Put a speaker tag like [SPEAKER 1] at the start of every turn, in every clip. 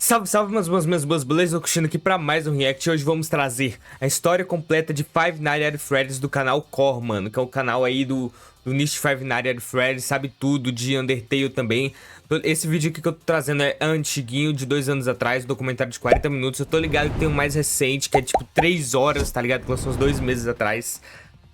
[SPEAKER 1] Salve, salve, meus boas, beleza? Eu Cristiano aqui pra mais um react. Hoje vamos trazer a história completa de Five Nights at Freddy's do canal Core, mano. Que é o canal aí do nicho Five Nights at Freddy's, sabe tudo, de Undertale também. Esse vídeo aqui que eu tô trazendo é antiguinho, de 2 anos atrás, documentário de 40 minutos. Eu tô ligado que tem um mais recente, que é tipo 3 horas, tá ligado? Que lançou uns 2 meses atrás.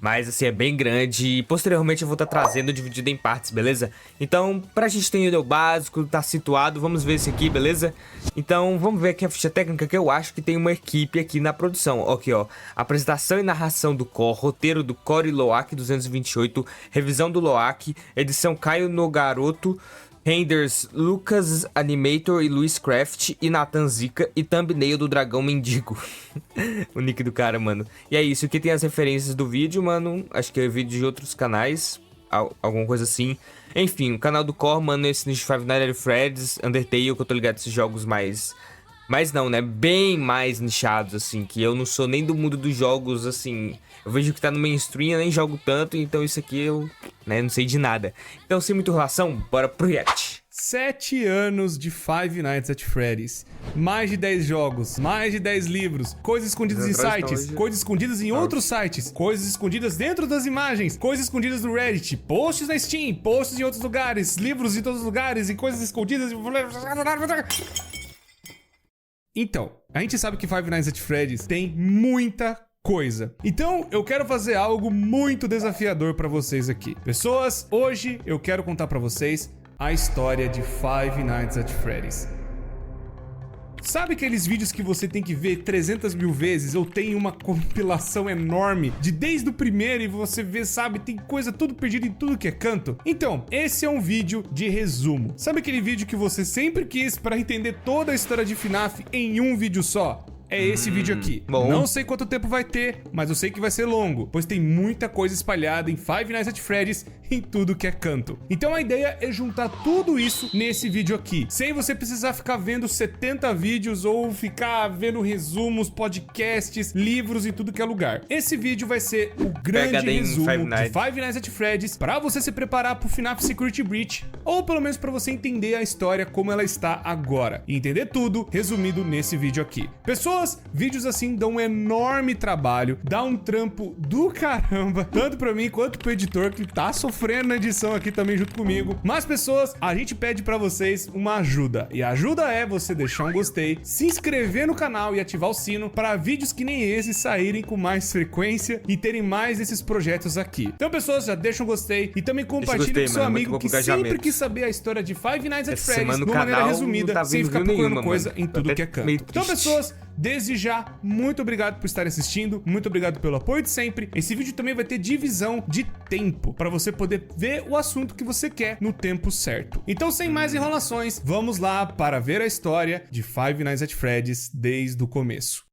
[SPEAKER 1] Mas assim, é bem grande e posteriormente eu vou estar trazendo dividido em partes, beleza? Então, pra gente entender o básico, tá situado, vamos ver esse aqui, beleza? Então, vamos ver aqui a ficha técnica, que eu acho que tem uma equipe aqui na produção. Aqui, ó, apresentação e narração do Core, roteiro do Core Loak 228, revisão do Loak, edição Caio Nogaroto, renders Lucas Animator e Luiz Craft e Nathan Zika e thumbnail do Dragão Mendigo. O nick do cara, mano. E é isso, aqui tem as referências do vídeo, mano. Acho que é vídeo de outros canais, alguma coisa assim. Enfim, o canal do Core, mano, esse nicho Five Nights at Freddy's, Undertale, que eu tô ligado esses jogos mais não, né? Bem mais nichados, assim, que eu não sou nem do mundo dos jogos, assim. Eu vejo que tá no mainstream, eu nem jogo tanto, então isso aqui eu, né, não sei de nada. Então, sem muita enrolação, bora pro react.
[SPEAKER 2] 7 anos de Five Nights at Freddy's, mais de 10 jogos, mais de 10 livros, coisas escondidas em sites, coisas escondidas em outros sites, coisas escondidas dentro das imagens, coisas escondidas no Reddit, posts na Steam, posts em outros lugares, livros em todos os lugares e coisas escondidas. Então, a gente sabe que Five Nights at Freddy's tem muita coisa. Então, eu quero fazer algo muito desafiador pra vocês aqui. Pessoas, hoje eu quero contar pra vocês a história de Five Nights at Freddy's. Sabe aqueles vídeos que você tem que ver 300 mil vezes? Eu tenho uma compilação enorme de desde o primeiro e você vê, sabe, tem coisa tudo perdida em tudo que é canto. Então, esse é um vídeo de resumo. Sabe aquele vídeo que você sempre quis para entender toda a história de FNAF em um vídeo só? É esse vídeo aqui.
[SPEAKER 1] Bom.
[SPEAKER 2] Não sei quanto tempo vai ter, mas eu sei que vai ser longo, pois tem muita coisa espalhada em Five Nights at Freddy's em tudo que é canto. Então a ideia é juntar tudo isso nesse vídeo aqui, sem você precisar ficar vendo 70 vídeos ou ficar vendo resumos, podcasts, livros em tudo que é lugar. Esse vídeo vai ser o grande resumo de Five Nights at Freddy's para você se preparar pro FNAF Security Breach, ou pelo menos para você entender a história como ela está agora, e entender tudo resumido nesse vídeo aqui. Pessoas, vídeos assim dão um enorme trabalho, dá um trampo do caramba, tanto pra mim quanto pro editor que tá sofrendo na edição aqui também junto comigo. Mas pessoas, a gente pede pra vocês uma ajuda, e a ajuda é você deixar um gostei, se inscrever no canal e ativar o sino para vídeos que nem esse saírem com mais frequência e terem mais desses projetos aqui. Então pessoas, já deixa um gostei e também compartilha com seu amigo que sempre quis saber a história de Five Nights at Freddy's de uma maneira resumida, sem ficar procurando coisa em tudo que é canto. Então pessoas, desde já, muito obrigado por estar assistindo, muito obrigado pelo apoio de sempre. Esse vídeo também vai ter divisão de tempo, para você poder ver o assunto que você quer no tempo certo. Então, sem mais enrolações, vamos lá para ver a história de Five Nights at Freddy's desde o começo.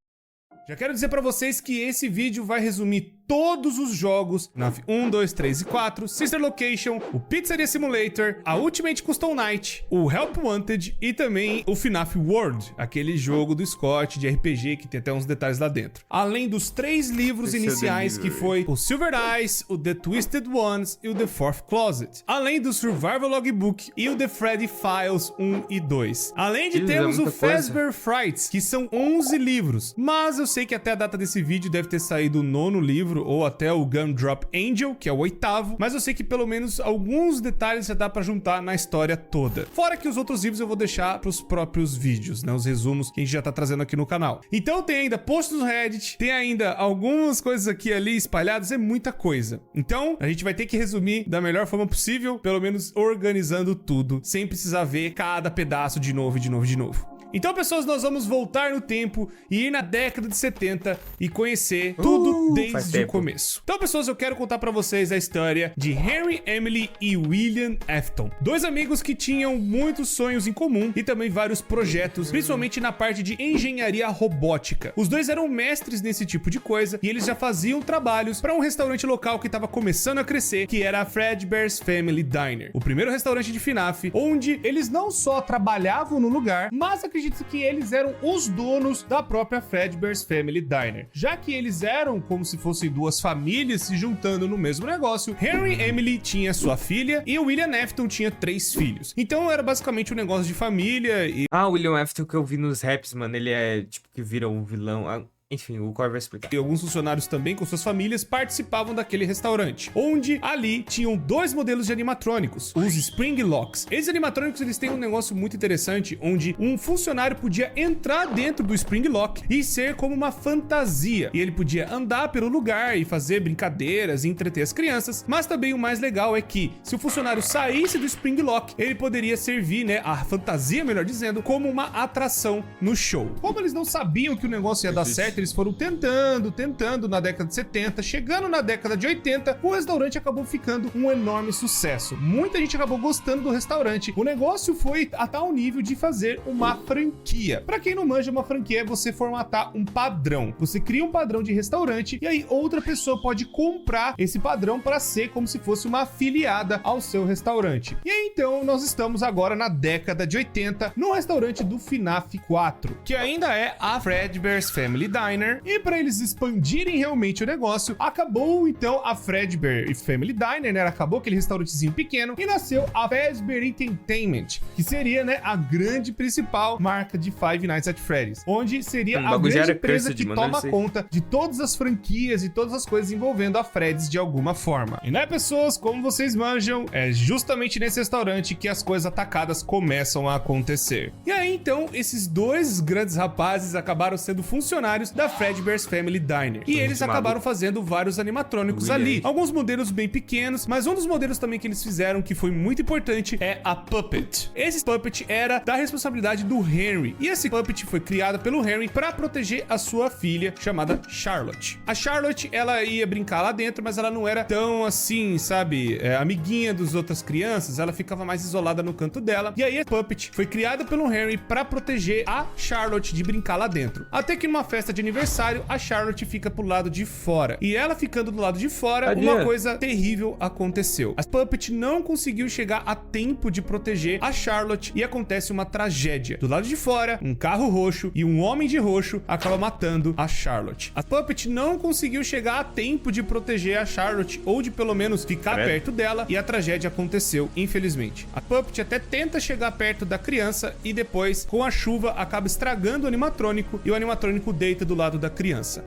[SPEAKER 2] Já quero dizer para vocês que esse vídeo vai resumir todos os jogos, FNAF 1, 2, 3 e 4, Sister Location, o Pizzeria Simulator, a Ultimate Custom Night, o Help Wanted e também o FNAF World, aquele jogo do Scott de RPG que tem até uns detalhes lá dentro. Além dos 3 livros iniciais que foi o Silver Eyes, o The Twisted Ones e o The Fourth Closet. Além do Survival Logbook e o The Freddy Files 1 e 2. Além de termos o Fazbear Frights, que são 11 livros, mas eu sei que até a data desse vídeo deve ter saído o 9º livro, ou até o Gumdrop Angel, que é o 8º, mas eu sei que pelo menos alguns detalhes já dá pra juntar na história toda. Fora que os outros livros eu vou deixar pros próprios vídeos, né, os resumos que a gente já tá trazendo aqui no canal. Então tem ainda posts no Reddit, tem ainda algumas coisas aqui e ali espalhadas, é muita coisa. Então a gente vai ter que resumir da melhor forma possível, pelo menos organizando tudo, sem precisar ver cada pedaço de novo, de novo, de novo. Então, pessoas, nós vamos voltar no tempo e ir na década de 70 e conhecer tudo desde o começo. Então, pessoas, eu quero contar pra vocês a história de Henry, Emily e William Afton. 2 amigos que tinham muitos sonhos em comum e também vários projetos, principalmente na parte de engenharia robótica. Os 2 eram mestres nesse tipo de coisa e eles já faziam trabalhos para um restaurante local que estava começando a crescer, que era a Fredbear's Family Diner. O primeiro restaurante de FNAF, onde eles não só trabalhavam no lugar, mas acreditavam acredita que eles eram os donos da própria Fredbear's Family Diner, já que eles eram como se fossem duas famílias se juntando no mesmo negócio. Henry Emily tinha sua filha e o William Afton tinha 3 filhos. Então era basicamente um negócio de família e...
[SPEAKER 1] Ah, o William Afton que eu vi nos raps, mano, ele é tipo que vira um vilão. Enfim, o Core vai explicar.
[SPEAKER 2] E alguns funcionários também com suas famílias participavam daquele restaurante, onde ali tinham 2 modelos de animatrônicos, os Spring Locks. Esses animatrônicos, eles têm um negócio muito interessante, onde um funcionário podia entrar dentro do Spring Lock e ser como uma fantasia. E ele podia andar pelo lugar e fazer brincadeiras e entreter as crianças. Mas também o mais legal é que, se o funcionário saísse do Spring Lock, ele poderia servir, né, a fantasia, melhor dizendo, como uma atração no show. Como eles não sabiam que o negócio ia dar certo, eles foram tentando na década de 70, chegando na década de 80, o restaurante acabou ficando um enorme sucesso. Muita gente acabou gostando do restaurante. O negócio foi a tal nível de fazer uma franquia. Pra quem não manja, uma franquia é você formatar um padrão. Você cria um padrão de restaurante e aí outra pessoa pode comprar esse padrão para ser como se fosse uma afiliada ao seu restaurante. E aí então nós estamos agora na década de 80 no restaurante do FNAF 4, que ainda é a Fredbear's Family Diner. E para eles expandirem realmente o negócio, acabou então a Fredbear Family Diner, né? Acabou aquele restaurantezinho pequeno e nasceu a Fazbear Entertainment, que seria, né, a grande principal marca de Five Nights at Freddy's, onde seria a grande empresa que toma conta de todas as franquias e todas as coisas envolvendo a Freddy's de alguma forma. E né, pessoas, como vocês manjam, é justamente nesse restaurante que as coisas atacadas começam a acontecer. E aí então, esses 2 grandes rapazes acabaram sendo funcionários da Fredbear's Family Diner. E eles acabaram fazendo vários animatrônicos ali. Alguns modelos bem pequenos, mas um dos modelos também que eles fizeram que foi muito importante é a Puppet. Esse Puppet era da responsabilidade do Henry. E esse Puppet foi criado pelo Henry para proteger a sua filha, chamada Charlotte. A Charlotte, ela ia brincar lá dentro, mas ela não era tão assim, sabe, amiguinha das outras crianças. Ela ficava mais isolada no canto dela. E aí a Puppet foi criada pelo Henry para proteger a Charlotte de brincar lá dentro. Até que numa festa de aniversário, a Charlotte fica pro lado de fora. E ela ficando do lado de fora, uma coisa terrível aconteceu. A Puppet não conseguiu chegar a tempo de proteger a Charlotte e acontece uma tragédia. Do lado de fora, um carro roxo e um homem de roxo acaba matando a Charlotte. A Puppet não conseguiu chegar a tempo de proteger a Charlotte ou de pelo menos ficar perto dela e a tragédia aconteceu, infelizmente. A Puppet até tenta chegar perto da criança e depois, com a chuva, acaba estragando o animatrônico e o animatrônico deita do lado da criança.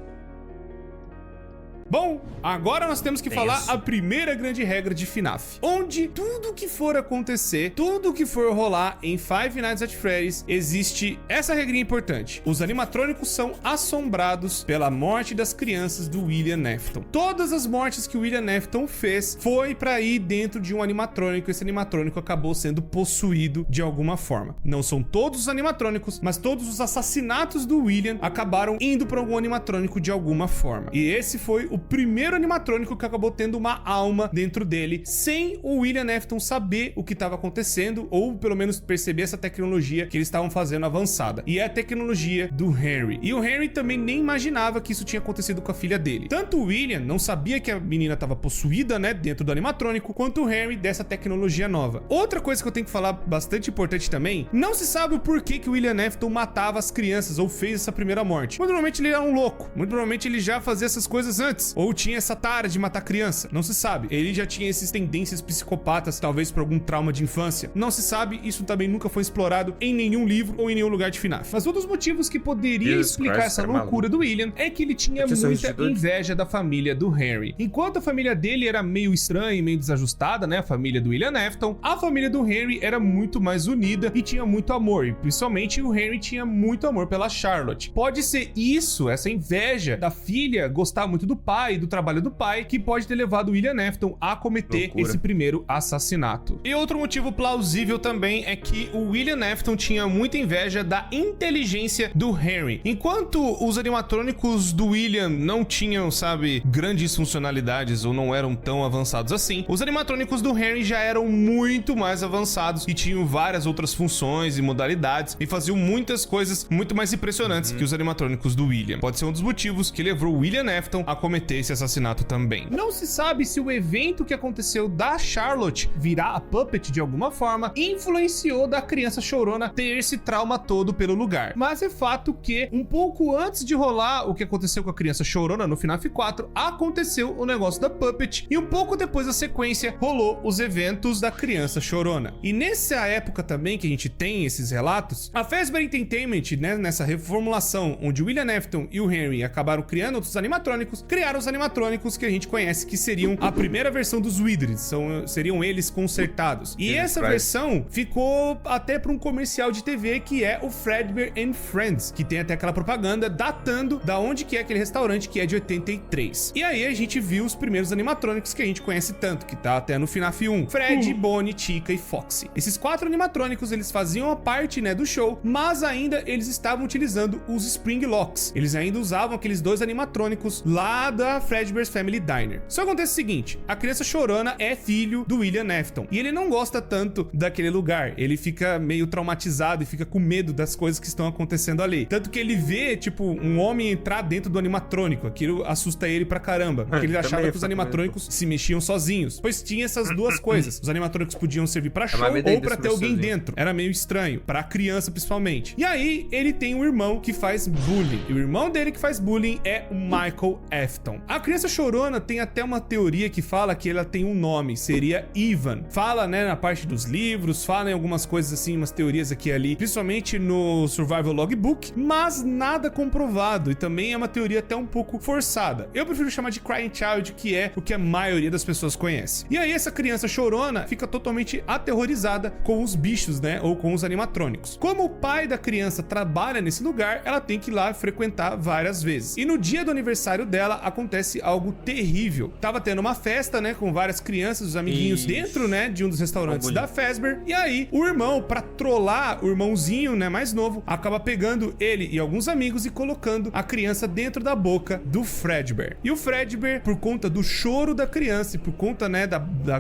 [SPEAKER 2] Bom, agora nós temos que falar a primeira grande regra de FNAF, onde tudo que for acontecer, tudo que for rolar em Five Nights at Freddy's, existe essa regrinha importante. Os animatrônicos são assombrados pela morte das crianças do William Afton. Todas as mortes que o William Afton fez foi pra ir dentro de um animatrônico. Esse animatrônico acabou sendo possuído de alguma forma. Não são todos os animatrônicos, mas todos os assassinatos do William acabaram indo pra algum animatrônico de alguma forma. E esse foi o primeiro animatrônico que acabou tendo uma alma dentro dele, sem o William Afton saber o que estava acontecendo, ou pelo menos perceber essa tecnologia que eles estavam fazendo avançada. E é a tecnologia do Henry. E o Henry também nem imaginava que isso tinha acontecido com a filha dele. Tanto o William não sabia que a menina estava possuída, né, dentro do animatrônico, quanto o Henry dessa tecnologia nova. Outra coisa que eu tenho que falar bastante importante também, não se sabe o porquê que o William Afton matava as crianças ou fez essa primeira morte. Muito provavelmente ele era um louco. Muito provavelmente ele já fazia essas coisas antes. Ou tinha essa tara de matar criança. Não se sabe. Ele já tinha essas tendências psicopatas, talvez por algum trauma de infância. Não se sabe. Isso também nunca foi explorado em nenhum livro ou em nenhum lugar de FNAF. Mas um dos motivos que poderia explicar essa loucura do William é que ele tinha muita inveja da família do Henry. Enquanto a família dele era meio estranha e meio desajustada, né? A família do William Afton, a família do Henry era muito mais unida e tinha muito amor. E principalmente o Henry tinha muito amor pela Charlotte. Pode ser isso, essa inveja da filha gostar muito do pai, do trabalho do pai, que pode ter levado o William Afton a cometer esse primeiro assassinato. E outro motivo plausível também é que o William Afton tinha muita inveja da inteligência do Henry. Enquanto os animatrônicos do William não tinham, sabe, grandes funcionalidades ou não eram tão avançados assim, os animatrônicos do Henry já eram muito mais avançados e tinham várias outras funções e modalidades e faziam muitas coisas muito mais impressionantes que os animatrônicos do William. Pode ser um dos motivos que levou o William Afton a cometer cometer esse assassinato também. Não se sabe se o evento que aconteceu da Charlotte virar a Puppet de alguma forma influenciou da criança chorona ter esse trauma todo pelo lugar. Mas é fato que um pouco antes de rolar o que aconteceu com a criança chorona no FNAF 4, aconteceu o negócio da Puppet e um pouco depois da sequência rolou os eventos da criança chorona. E nessa época também que a gente tem esses relatos, a Fazbear Entertainment, né, nessa reformulação onde o William Afton e o Henry acabaram criando outros animatrônicos, criaram os animatrônicos que a gente conhece que seriam a primeira versão dos Wizards, seriam eles consertados. E essa versão ficou até para um comercial de TV que é o Fazbear and Friends, que tem até aquela propaganda datando da onde que é aquele restaurante, que é de 83. E aí a gente viu os primeiros animatrônicos que a gente conhece tanto, que tá até no FNAF 1, Fred, Bonnie, Chica e Foxy. Esses 4 animatrônicos, eles faziam a parte, né, do show, mas ainda eles estavam utilizando os Spring Locks. Eles ainda usavam aqueles 2 animatrônicos lá da Fazbear's Family Diner. Só acontece o seguinte, a criança chorona é filho do William Afton, e ele não gosta tanto daquele lugar, ele fica meio traumatizado e fica com medo das coisas que estão acontecendo ali. Tanto que ele vê, tipo, um homem entrar dentro do animatrônico, aquilo assusta ele pra caramba, porque ele achava que os animatrônicos se mexiam sozinhos, pois tinha essas duas coisas. Os animatrônicos podiam servir pra show ou pra ter alguém dentro. Era meio estranho, pra criança principalmente. E aí, ele tem um irmão que faz bullying, e o irmão dele que faz bullying é o Michael Afton. A criança chorona tem até uma teoria que fala que ela tem um nome, seria Ivan. Fala, né, na parte dos livros, fala em algumas coisas assim, umas teorias aqui e ali, principalmente no Survival Logbook, mas nada comprovado, e também é uma teoria até um pouco forçada. Eu prefiro chamar de Crying Child, que é o que a maioria das pessoas conhece. E aí essa criança chorona fica totalmente aterrorizada com os bichos, né, ou com os animatrônicos. Como o pai da criança trabalha nesse lugar, ela tem que ir lá frequentar várias vezes. E no dia do aniversário dela, acontece algo terrível. Tava tendo uma festa, né, com várias crianças, os amiguinhos dentro, né, de um dos restaurantes da Fazbear. E aí, o irmão, pra trollar o irmãozinho, né, mais novo, acaba pegando ele e alguns amigos e colocando a criança dentro da boca do Fredbear. E o Fredbear, por conta do choro da criança e por conta, né,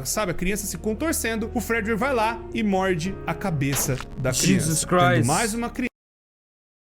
[SPEAKER 2] sabe, a criança se contorcendo, o Fredbear vai lá e morde a cabeça da criança.
[SPEAKER 1] Jesus Christ.
[SPEAKER 2] Mais uma criança.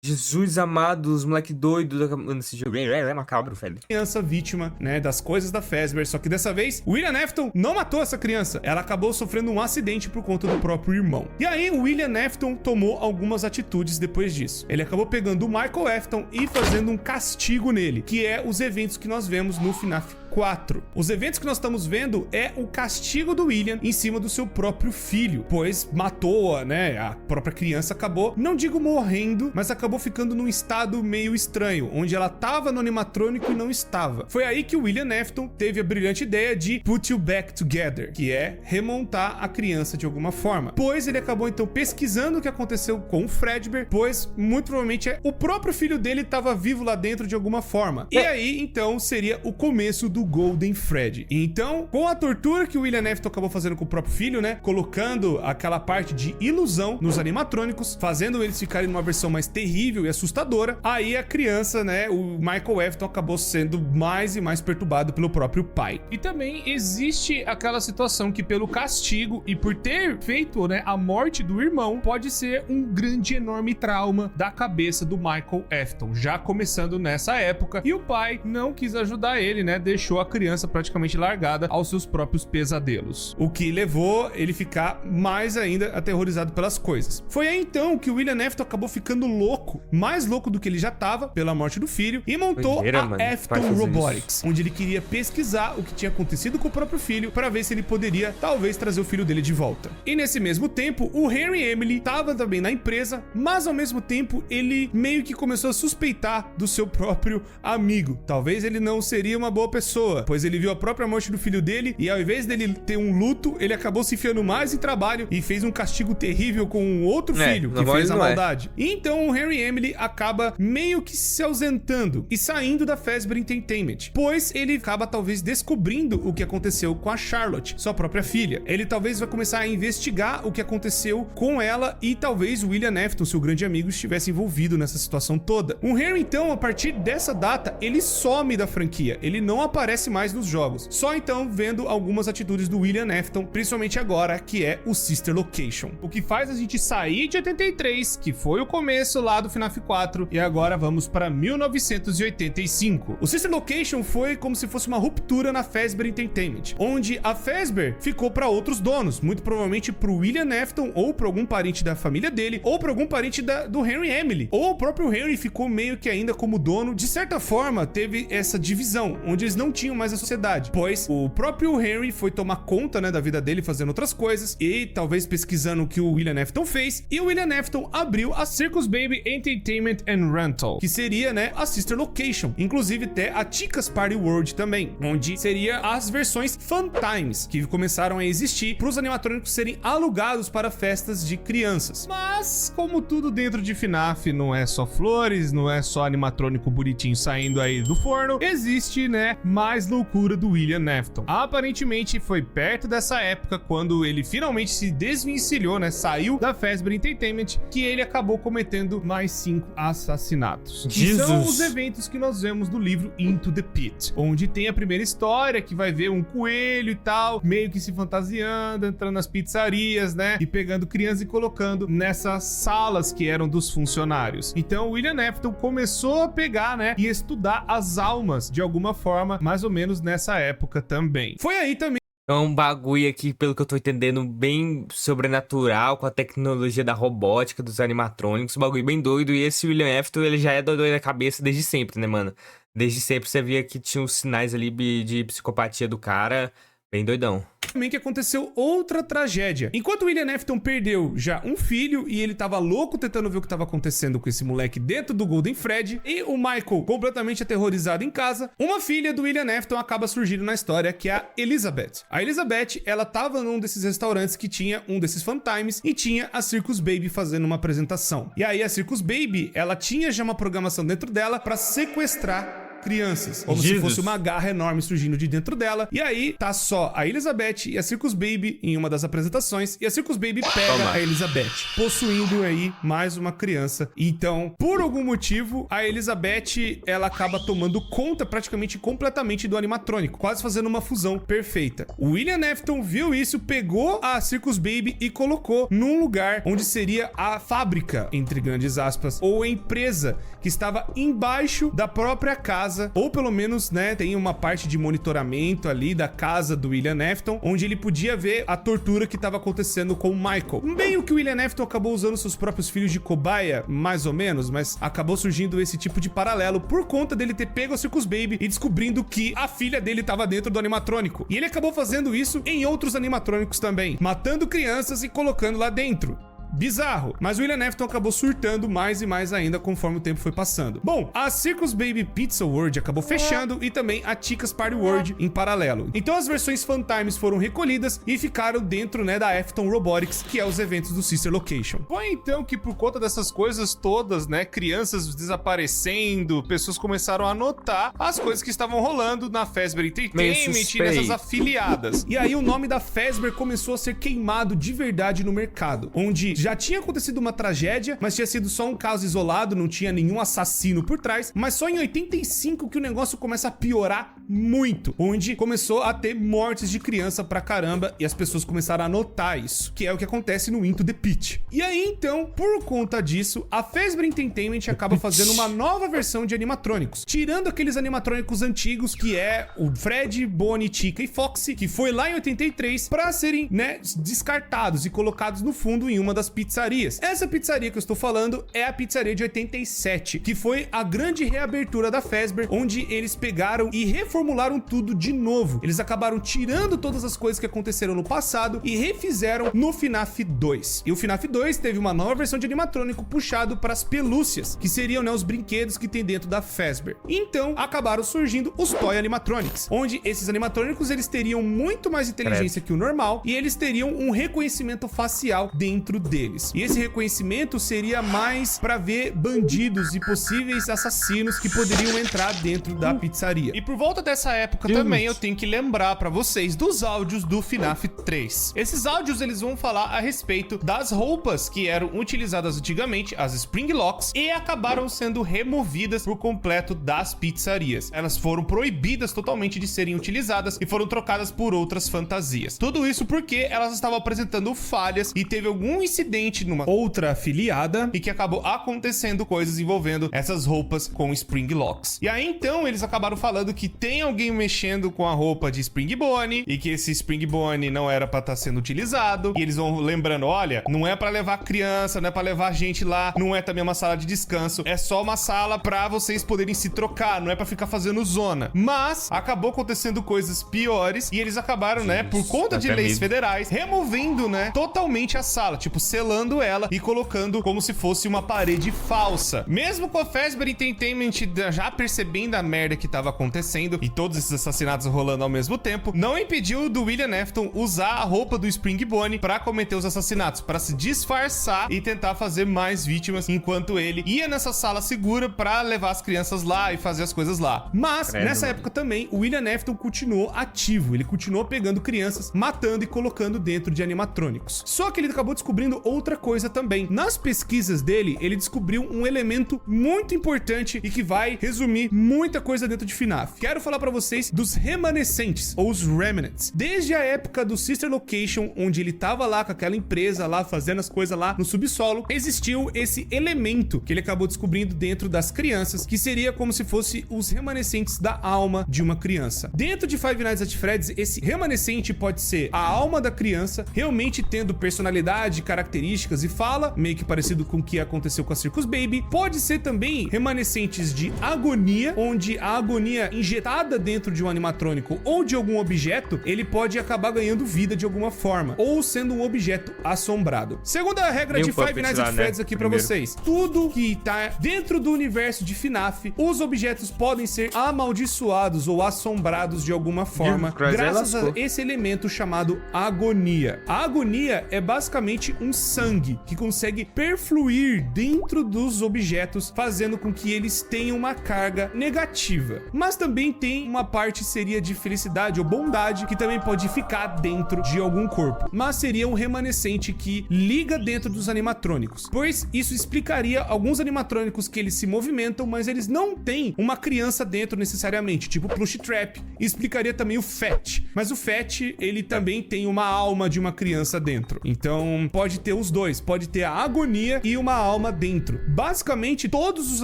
[SPEAKER 1] Jesus amado, os moleque doido nesse jogo. É macabro, velho.
[SPEAKER 2] Criança vítima, né, das coisas da Fazbear, só que dessa vez, o William Afton não matou essa criança. Ela acabou sofrendo um acidente por conta do próprio irmão. E aí, o William Afton tomou algumas atitudes depois disso. Ele acabou pegando o Michael Afton e fazendo um castigo nele, que é os eventos que nós vemos no FNAF 4. Os eventos que nós estamos vendo é o castigo do William em cima do seu próprio filho, pois matou, né, a própria criança, acabou, não digo morrendo, mas acabou ficando num estado meio estranho, onde ela tava no animatrônico e não estava. Foi aí que o William Afton teve a brilhante ideia de put you back together, que é remontar a criança de alguma forma, pois ele acabou então pesquisando o que aconteceu com o Fredbear, pois muito provavelmente o próprio filho dele estava vivo lá dentro de alguma forma. E aí então seria o começo do Golden Freddy. Então, com a tortura que o William Afton acabou fazendo com o próprio filho, né, colocando aquela parte de ilusão nos animatrônicos, fazendo eles ficarem numa versão mais terrível e assustadora, aí a criança, né, o Michael Afton acabou sendo mais e mais perturbado pelo próprio pai. E também existe aquela situação que pelo castigo e por ter feito, né, a morte do irmão, pode ser um grande, enorme trauma da cabeça do Michael Afton, já começando nessa época, e o pai não quis ajudar ele, né, deixou a criança praticamente largada aos seus próprios pesadelos, o que levou ele ficar mais ainda aterrorizado pelas coisas. Foi aí então que o William Afton acabou ficando louco, mais louco do que ele já estava pela morte do filho, e montou a Afton Robotics, onde ele queria pesquisar o que tinha acontecido com o próprio filho para ver se ele poderia talvez trazer o filho dele de volta. E nesse mesmo tempo, o Henry Emily estava também na empresa, mas ao mesmo tempo ele meio que começou a suspeitar do seu próprio amigo. Talvez ele não seria uma boa pessoa, pois ele viu a própria morte do filho dele e ao invés dele ter um luto, ele acabou se enfiando mais em trabalho e fez um castigo terrível com um outro filho que fez a maldade. Então o Henry Emily acaba meio que se ausentando e saindo da Fazbear Entertainment, pois ele acaba talvez descobrindo o que aconteceu com a Charlotte, sua própria filha. Ele talvez vai começar a investigar o que aconteceu com ela e talvez o William Afton, seu grande amigo, estivesse envolvido nessa situação toda. O Henry então, a partir dessa data, ele some da franquia, ele não aparece aparece mais nos jogos. Só então vendo algumas atitudes do William Afton, principalmente agora, que é o Sister Location. O que faz a gente sair de 83, que foi o começo lá do FNAF 4, e agora vamos para 1985. O Sister Location foi como se fosse uma ruptura na Fazbear Entertainment, onde a Fazbear ficou para outros donos, muito provavelmente pro William Afton, ou para algum parente da família dele, ou para algum parente do Henry Emily, ou o próprio Henry ficou meio que ainda como dono. De certa forma, teve essa divisão, onde eles não tinham mais a sociedade, pois o próprio Henry foi tomar conta, né, da vida dele, fazendo outras coisas, e talvez pesquisando o que o William Afton fez, e o William Afton abriu a Circus Baby Entertainment and Rental, que seria, né, a Sister Location, inclusive até a Chica's Party World também, onde seria as versões Fun Times, que começaram a existir para os animatrônicos serem alugados para festas de crianças. Mas, como tudo dentro de FNAF não é só flores, não é só animatrônico bonitinho saindo aí do forno, existe, né, mais loucura do William Afton. Aparentemente foi perto dessa época, quando ele finalmente se desvencilhou, né, saiu da Fazbear Entertainment, que ele acabou cometendo mais 5 assassinatos. Que são os eventos que nós vemos no livro Into the Pit, onde tem a primeira história, que vai ver um coelho e tal, meio que se fantasiando, entrando nas pizzarias, né, e pegando crianças e colocando nessas salas que eram dos funcionários. Então o William Afton começou a pegar, né, e estudar as almas de alguma forma, mais ou menos nessa época também. Foi aí também.
[SPEAKER 1] É um bagulho aqui, pelo que eu tô entendendo, bem sobrenatural, com a tecnologia da robótica, dos animatrônicos, um bagulho bem doido. E esse William Afton, ele já é doido na cabeça desde sempre, né, mano? Desde sempre você via que tinha os sinais ali de psicopatia do cara, bem doidão.
[SPEAKER 2] Também que aconteceu outra tragédia. Enquanto o William Afton perdeu já um filho e ele tava louco tentando ver o que tava acontecendo com esse moleque dentro do Golden Freddy, e o Michael completamente aterrorizado em casa, uma filha do William Afton acaba surgindo na história, que é a Elizabeth. A Elizabeth, ela tava num desses restaurantes que tinha um desses Fun Times e tinha a Circus Baby fazendo uma apresentação. E aí a Circus Baby, ela tinha já uma programação dentro dela pra sequestrar crianças, como se fosse uma garra enorme surgindo de dentro dela. E aí tá só a Elizabeth e a Circus Baby em uma das apresentações, e a Circus Baby pega a Elizabeth, possuindo aí mais uma criança. Então, por algum motivo, a Elizabeth, ela acaba tomando conta praticamente completamente do animatrônico, quase fazendo uma fusão perfeita. O William Afton viu isso, pegou a Circus Baby e colocou num lugar onde seria a fábrica, entre grandes aspas, ou a empresa que estava embaixo da própria casa, ou pelo menos, né, tem uma parte de monitoramento ali da casa do William Afton, onde ele podia ver a tortura que estava acontecendo com o Michael. Meio que o William Afton acabou usando seus próprios filhos de cobaia, mais ou menos, mas acabou surgindo esse tipo de paralelo por conta dele ter pego a Circus Baby e descobrindo que a filha dele estava dentro do animatrônico. E ele acabou fazendo isso em outros animatrônicos também, matando crianças e colocando lá dentro. Bizarro, mas o William Afton acabou surtando mais e mais ainda conforme o tempo foi passando. Bom, a Circus Baby Pizza World acabou fechando e também a Chica's Party World em paralelo. Então as versões Fun Times foram recolhidas e ficaram dentro, né, da Afton Robotics, que é os eventos do Sister Location. Foi então que por conta dessas coisas todas, né, crianças desaparecendo, pessoas começaram a notar as coisas que estavam rolando na Fazbear Entertainment e nessas afiliadas. E aí o nome da Fazbear começou a ser queimado de verdade no mercado, onde já tinha acontecido uma tragédia, mas tinha sido só um caso isolado, não tinha nenhum assassino por trás, mas só em 85 que o negócio começa a piorar muito, onde começou a ter mortes de criança pra caramba e as pessoas começaram a notar isso, que é o que acontece no Into the Pit. E aí então, por conta disso, a Fazbear Entertainment acaba fazendo uma nova versão de animatrônicos, tirando aqueles animatrônicos antigos que é o Fred, Bonnie, Chica e Foxy, que foi lá em 83, pra serem, né, descartados e colocados no fundo em uma das pizzarias. Essa pizzaria que eu estou falando é a pizzaria de 87, que foi a grande reabertura da Fazbear, onde eles pegaram e reformularam tudo de novo. Eles acabaram tirando todas as coisas que aconteceram no passado e refizeram no FNAF 2. E o FNAF 2 teve uma nova versão de animatrônico puxado para as pelúcias, que seriam, né, os brinquedos que tem dentro da Fazbear. Então, acabaram surgindo os Toy Animatronics, onde esses animatrônicos eles teriam muito mais inteligência que o normal e eles teriam um reconhecimento facial dentro deles. E esse reconhecimento seria mais para ver bandidos e possíveis assassinos que poderiam entrar dentro da pizzaria. E por volta dessa época também, eu tenho que lembrar pra vocês dos áudios do FNAF 3. Esses áudios, eles vão falar a respeito das roupas que eram utilizadas antigamente, as Spring Locks, e acabaram sendo removidas por completo das pizzarias. Elas foram proibidas totalmente de serem utilizadas e foram trocadas por outras fantasias. Tudo isso porque elas estavam apresentando falhas e teve algum incidente numa outra afiliada e que acabou acontecendo coisas envolvendo essas roupas com Spring Locks. E aí então eles acabaram falando que tem alguém mexendo com a roupa de Spring Bonnie e que esse Spring Bonnie não era pra estar sendo utilizado. E eles vão lembrando, olha, não é pra levar criança, não é pra levar gente lá, não é também uma sala de descanso, é só uma sala pra vocês poderem se trocar, não é pra ficar fazendo zona. Mas acabou acontecendo coisas piores e eles acabaram, né, por conta de leis federais, removendo, né, totalmente a sala, tipo, selando ela e colocando como se fosse uma parede falsa. Mesmo com a Fazbear Entertainment já percebendo a merda que tava acontecendo e todos esses assassinatos rolando ao mesmo tempo, não impediu do William Afton usar a roupa do Spring Bonnie pra cometer os assassinatos, pra se disfarçar e tentar fazer mais vítimas, enquanto ele ia nessa sala segura pra levar as crianças lá e fazer as coisas lá. Mas, nessa época também, o William Afton continuou ativo, ele continuou pegando crianças, matando e colocando dentro de animatrônicos. Só que ele acabou descobrindo outra coisa também. Nas pesquisas dele, ele descobriu um elemento muito importante e que vai resumir muita coisa dentro de FNAF. Quero falar pra vocês dos remanescentes, ou os remnants. Desde a época do Sister Location, onde ele tava lá com aquela empresa lá, fazendo as coisas lá no subsolo, existiu esse elemento que ele acabou descobrindo dentro das crianças, que seria como se fosse os remanescentes da alma de uma criança. Dentro de Five Nights at Freddy's, esse remanescente pode ser a alma da criança, realmente tendo personalidade, características e fala, meio que parecido com o que aconteceu com a Circus Baby. Pode ser também remanescentes de agonia, onde a agonia injetada dentro de um animatrônico ou de algum objeto, ele pode acabar ganhando vida de alguma forma, ou sendo um objeto assombrado. Segunda regra de Five Nights at Freddy's aqui pra vocês: tudo que tá dentro do universo de FNAF, os objetos podem ser amaldiçoados ou assombrados de alguma forma, graças a esse elemento chamado agonia. A agonia é basicamente um sangue que consegue perfluir dentro dos objetos, fazendo com que eles tenham uma carga negativa. Mas também tem uma parte seria de felicidade ou bondade que também pode ficar dentro de algum corpo, mas seria um remanescente que liga dentro dos animatrônicos, pois isso explicaria alguns animatrônicos que eles se movimentam, mas eles não têm uma criança dentro necessariamente, tipo Plush Trap. E explicaria também o Fat, mas o Fat, ele também tem uma alma de uma criança dentro. Então pode ter os dois, pode ter a agonia e uma alma dentro. Basicamente todos os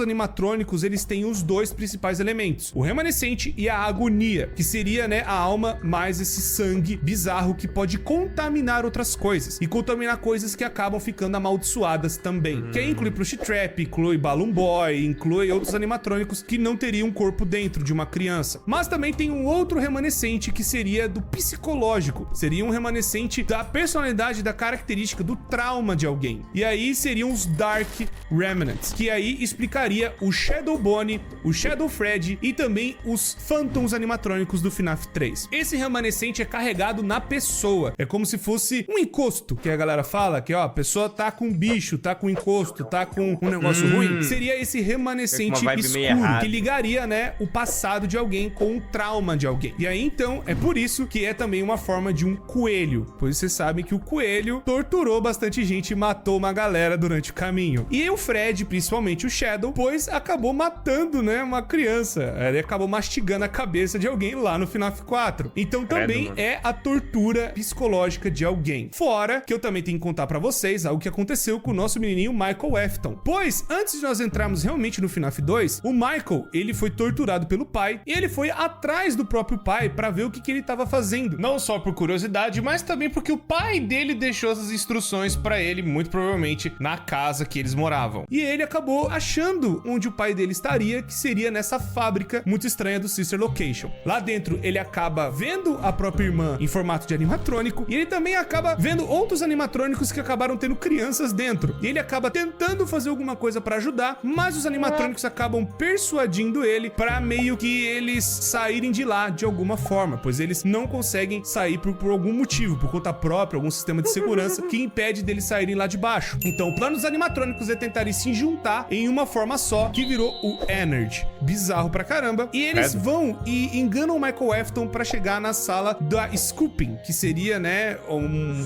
[SPEAKER 2] animatrônicos, eles têm os dois principais elementos, o remanescente e a agonia, que seria, né, a alma mais esse sangue bizarro que pode contaminar outras coisas e contaminar coisas que acabam ficando amaldiçoadas também, que inclui Plush Trap, inclui Balloon Boy, inclui outros animatrônicos que não teriam um corpo dentro de uma criança. Mas também tem um outro remanescente que seria do psicológico, seria um remanescente da personalidade, da característica, do trauma de alguém. E aí seriam os Dark Remnants, que aí explicaria o Shadow Bonnie, o Shadow Freddy e também os Phantoms animatrônicos do FNAF 3. Esse remanescente é carregado na pessoa, é como se fosse um encosto, que a galera fala que, ó, a pessoa tá com bicho, tá com encosto, tá com um negócio ruim. Seria esse remanescente escuro que ligaria, né, o passado de alguém com o trauma de alguém. E aí então é por isso que é também uma forma de um coelho, pois vocês sabem que o coelho torturou bastante gente e matou uma galera durante o caminho. E o Fred, principalmente o Shadow, pois acabou matando, né, uma criança. Ele acabou mastigando a cabeça de alguém lá no FNAF 4. Então também é a tortura psicológica de alguém. Fora que eu também tenho que contar pra vocês algo que aconteceu com o nosso menininho Michael Afton. Pois antes de nós entrarmos realmente no FNAF 2, o Michael, ele foi torturado pelo pai e ele foi atrás do próprio pai pra ver o que ele tava fazendo. Não só por curiosidade, mas também porque o pai dele deixou essas instruções pra ele, muito provavelmente na casa que eles moravam. E ele acabou achando onde o pai dele estaria, que seria nessa fábrica muito estranha do Sister Location. Lá dentro ele acaba vendo a própria irmã em formato de animatrônico e ele também acaba vendo outros animatrônicos que acabaram tendo crianças dentro. E ele acaba tentando fazer alguma coisa pra ajudar, mas os animatrônicos acabam persuadindo ele pra meio que eles saírem de lá de alguma forma, pois eles não conseguem sair por algum motivo, por conta própria, algum sistema de segurança que impede deles saírem lá de baixo. Então o plano dos animatrônicos é tentarem se juntar em uma forma só, que virou o Energy. Bizarro pra caramba. E eles vão vão e enganam o Michael Afton pra chegar na sala da Scooping, que seria, né,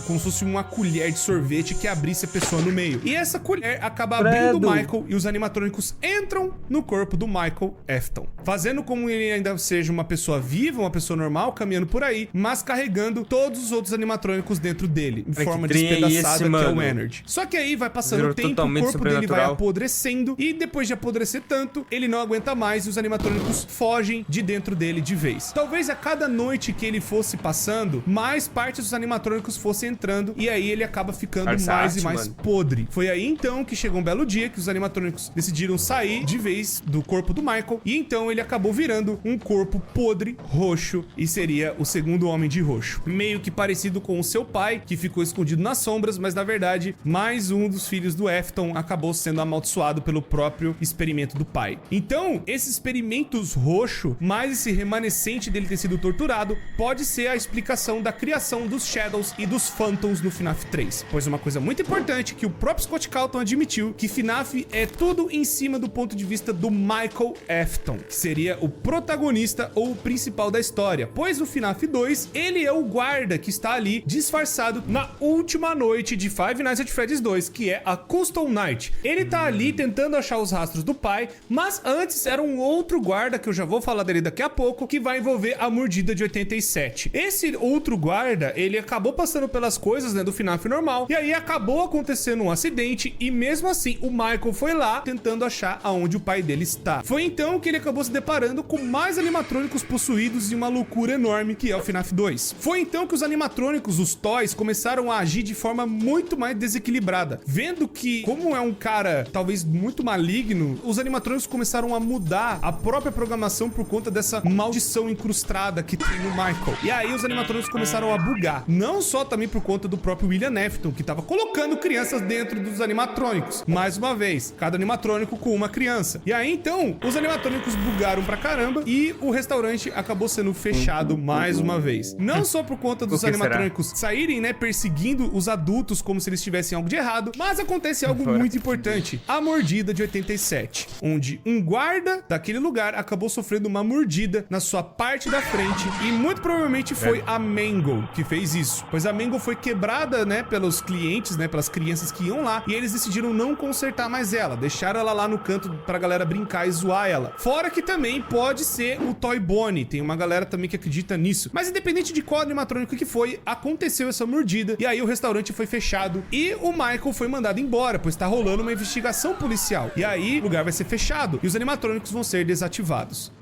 [SPEAKER 2] como se fosse uma colher de sorvete que abrisse a pessoa no meio. E essa colher acaba abrindo o Michael e os animatrônicos entram no corpo do Michael Afton, fazendo como ele ainda seja uma pessoa viva, uma pessoa normal, caminhando por aí, mas carregando todos os outros animatrônicos dentro dele, em forma despedaçada, que é o Energy. Só que aí vai passando o tempo, o corpo dele vai apodrecendo, e depois de apodrecer tanto, ele não aguenta mais e os animatrônicos fogem de dentro dele de vez. Talvez a cada noite que ele fosse passando, mais partes dos animatrônicos fossem entrando, e aí ele acaba ficando mais e mais podre. Foi aí então que chegou um belo dia que os animatrônicos decidiram sair de vez do corpo do Michael, e então ele acabou virando um corpo podre, roxo, e seria o segundo Homem de Roxo. Meio que parecido com o seu pai, que ficou escondido nas sombras, mas na verdade, mais um dos filhos do Afton acabou sendo amaldiçoado pelo próprio experimento do pai. Então, esses experimentos roxo, mais esse remanescente dele ter sido torturado, pode ser a explicação da criação dos Shadows e dos Phantoms no FNAF 3. Pois uma coisa muito importante que o próprio Scott Calton admitiu, que FNAF é tudo em cima do ponto de vista do Michael Afton, que seria o protagonista ou o principal da história, pois no FNAF 2, ele é o guarda que está ali disfarçado na última noite de Five Nights at Freddy's 2, que é a Custom Night. Ele tá ali tentando achar os rastros do pai, mas antes era um outro guarda, que eu já vou falar dele daqui a pouco, que vai envolver a mordida de 87. Esse outro guarda, ele acabou passando pelas coisas, né, do FNAF normal, e aí acabou acontecendo um acidente, e mesmo assim o Michael foi lá tentando achar aonde o pai dele está. Foi então que ele acabou se deparando com mais animatrônicos possuídos e uma loucura enorme, que é o FNAF 2. Foi então que os animatrônicos, os toys, começaram a agir de forma muito mais desequilibrada. Vendo que, como é um cara talvez muito maligno, os animatrônicos começaram a mudar a própria programação por conta dessa maldição incrustada que tem no Michael. E aí os animatrônicos começaram a bugar. Não só também por conta do próprio William Afton, que tava colocando crianças dentro dos animatrônicos. Mais uma vez, cada animatrônico com uma criança. E aí então, os animatrônicos bugaram pra caramba e o restaurante acabou sendo fechado mais uma vez. Não só por conta dos animatrônicos saírem, né, perseguindo os adultos como se eles tivessem algo de errado, mas acontece algo muito importante: a mordida de 87, onde um guarda daquele lugar acabou sofrendo uma mordida na sua parte da frente, e muito provavelmente foi a Mangle que fez isso, pois a Mangle foi quebrada, né, pelos clientes, né, pelas crianças que iam lá, e eles decidiram não consertar mais ela, deixaram ela lá no canto pra galera brincar e zoar ela. Fora que também pode ser o Toy Bonnie, tem uma galera também que acredita nisso. Mas independente de qual animatrônico que foi, aconteceu essa mordida, e aí o restaurante foi fechado e o Michael foi mandado embora, pois tá rolando uma investigação policial. E aí o lugar vai ser fechado e os animatrônicos vão ser desativados.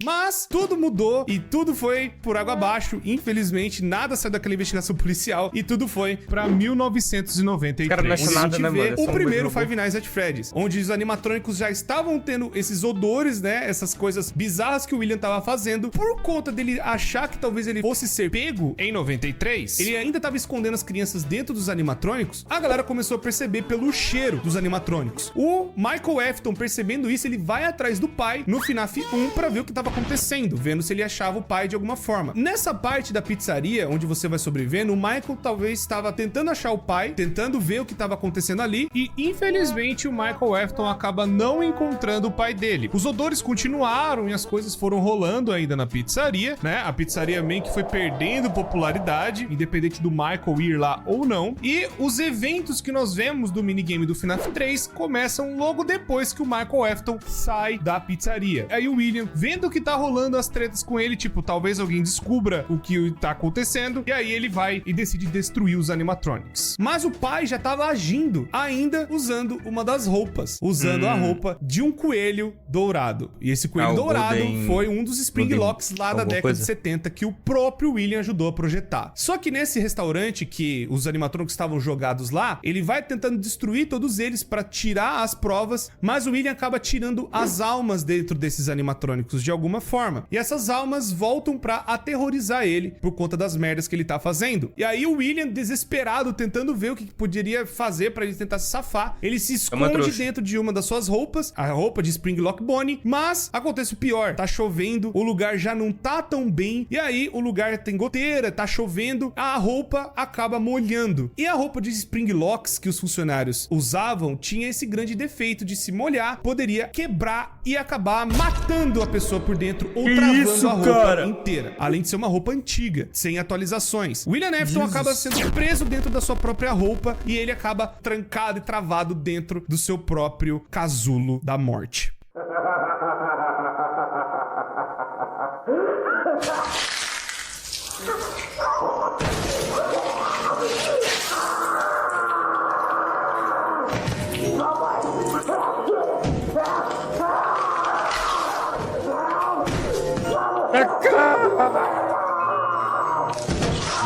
[SPEAKER 2] Mas tudo mudou e tudo foi por água abaixo. Infelizmente, nada saiu daquela investigação policial e tudo foi pra 1993.
[SPEAKER 1] Cara, não acha nada, né, mano?
[SPEAKER 2] O primeiro Five Nights at Freddy's, onde os animatrônicos já estavam tendo esses odores, né? Essas coisas bizarras que o William tava fazendo. Por conta dele achar que talvez ele fosse ser pego em 93, ele ainda tava escondendo as crianças dentro dos animatrônicos. A galera começou a perceber pelo cheiro dos animatrônicos. O Michael Afton, percebendo isso, ele vai atrás do pai no FNAF 1 pra ver o que tava acontecendo, vendo se ele achava o pai de alguma forma. Nessa parte da pizzaria, onde você vai sobrevivendo, o Michael talvez estava tentando achar o pai, tentando ver o que estava acontecendo ali, e infelizmente o Michael Afton acaba não encontrando o pai dele. Os odores continuaram e as coisas foram rolando ainda na pizzaria, né? A pizzaria meio que foi perdendo popularidade, independente do Michael ir lá ou não, e os eventos que nós vemos do minigame do FNAF 3 começam logo depois que o Michael Afton sai da pizzaria. Aí o William, vendo que tá rolando as tretas com ele, tipo, talvez alguém descubra o que tá acontecendo, e aí ele vai e decide destruir os animatronics. Mas o pai já tava agindo, ainda usando uma das roupas, usando a roupa de um coelho dourado. E esse coelho dourado foi um dos Springlocks lá da década de 70 que o próprio William ajudou a projetar. Só que nesse restaurante que os animatronics estavam jogados lá, ele vai tentando destruir todos eles pra tirar as provas, mas o William acaba tirando as almas dentro desses animatrônicos de alguma forma. E essas almas voltam pra aterrorizar ele por conta das merdas que ele tá fazendo. E aí o William, desesperado, tentando ver o que poderia fazer pra ele tentar se safar, ele se esconde dentro de uma das suas roupas, a roupa de Springlock Bonnie, mas acontece o pior, tá chovendo, o lugar já não tá tão bem, e aí o lugar tem goteira, tá chovendo, a roupa acaba molhando. E a roupa de Springlocks que os funcionários usavam tinha esse grande defeito de se molhar, poderia quebrar e acabar matando a pessoa por por dentro ou
[SPEAKER 1] Que
[SPEAKER 2] travando
[SPEAKER 1] isso,
[SPEAKER 2] a roupa
[SPEAKER 1] cara?
[SPEAKER 2] inteira. Além de ser uma roupa antiga, sem atualizações. William Afton acaba sendo preso dentro da sua própria roupa e ele acaba trancado e travado dentro do seu próprio casulo da morte.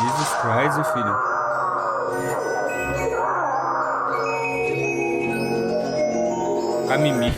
[SPEAKER 1] Jesus Christ, filho. A mimir.